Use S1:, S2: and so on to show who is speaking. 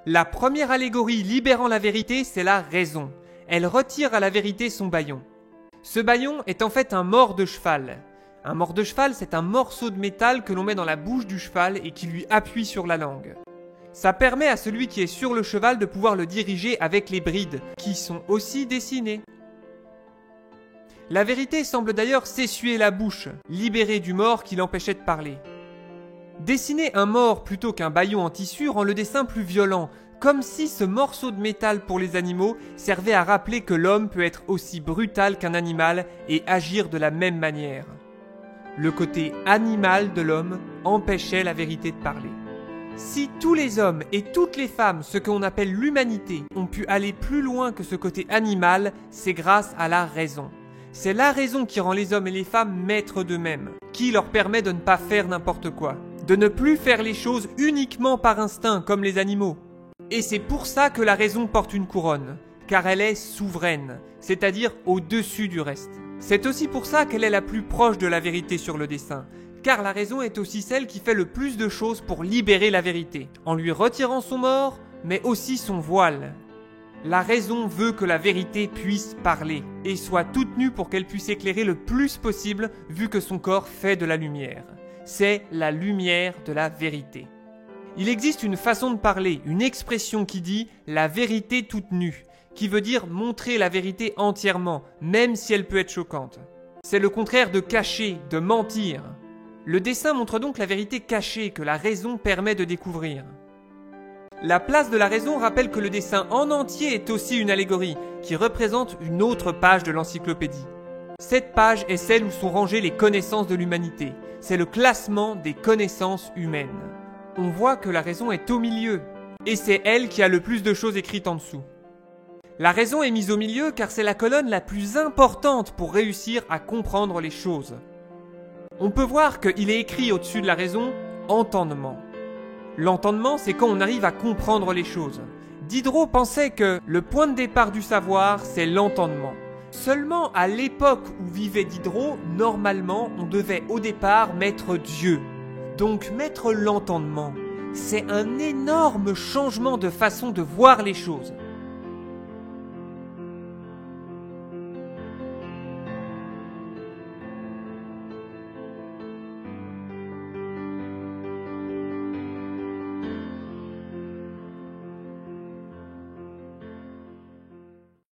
S1: La première allégorie libérant la vérité, c'est la raison. Elle retire à la vérité son bâillon. Ce bâillon est en fait un mors de cheval. Un mors de cheval, c'est un morceau de métal que l'on met dans la bouche du cheval et qui lui appuie sur la langue. Ça permet à celui qui est sur le cheval de pouvoir le diriger avec les brides, qui sont aussi dessinées. La vérité semble d'ailleurs s'essuyer la bouche, libérée du mors qui l'empêchait de parler. Dessiner un mors plutôt qu'un bâillon en tissu rend le dessin plus violent, comme si ce morceau de métal pour les animaux servait à rappeler que l'homme peut être aussi brutal qu'un animal et agir de la même manière. Le côté animal de l'homme empêchait la vérité de parler. Si tous les hommes et toutes les femmes, ce qu'on appelle l'humanité, ont pu aller plus loin que ce côté animal, c'est grâce à la raison. C'est la raison qui rend les hommes et les femmes maîtres d'eux-mêmes, qui leur permet de ne pas faire n'importe quoi, de ne plus faire les choses uniquement par instinct comme les animaux. Et c'est pour ça que la raison porte une couronne, car elle est souveraine, c'est-à-dire au-dessus du reste. C'est aussi pour ça qu'elle est la plus proche de la vérité sur le dessin, car la raison est aussi celle qui fait le plus de choses pour libérer la vérité, en lui retirant son mors, mais aussi son voile. La raison veut que la vérité puisse parler, et soit toute nue pour qu'elle puisse éclairer le plus possible, vu que son corps fait de la lumière. C'est la lumière de la vérité. Il existe une façon de parler, une expression qui dit « la vérité toute nue », qui veut dire montrer la vérité entièrement, même si elle peut être choquante. C'est le contraire de cacher, de mentir. Le dessin montre donc la vérité cachée que la raison permet de découvrir. La place de la raison rappelle que le dessin en entier est aussi une allégorie, qui représente une autre page de l'encyclopédie. Cette page est celle où sont rangées les connaissances de l'humanité. C'est le classement des connaissances humaines. On voit que la raison est au milieu, et c'est elle qui a le plus de choses écrites en dessous. La raison est mise au milieu car c'est la colonne la plus importante pour réussir à comprendre les choses. On peut voir qu'il est écrit au-dessus de la raison « entendement ». L'entendement, c'est quand on arrive à comprendre les choses. Diderot pensait que le point de départ du savoir, c'est l'entendement. Seulement, à l'époque où vivait Diderot, normalement, on devait au départ mettre Dieu. Donc mettre l'entendement, c'est un énorme changement de façon de voir les choses.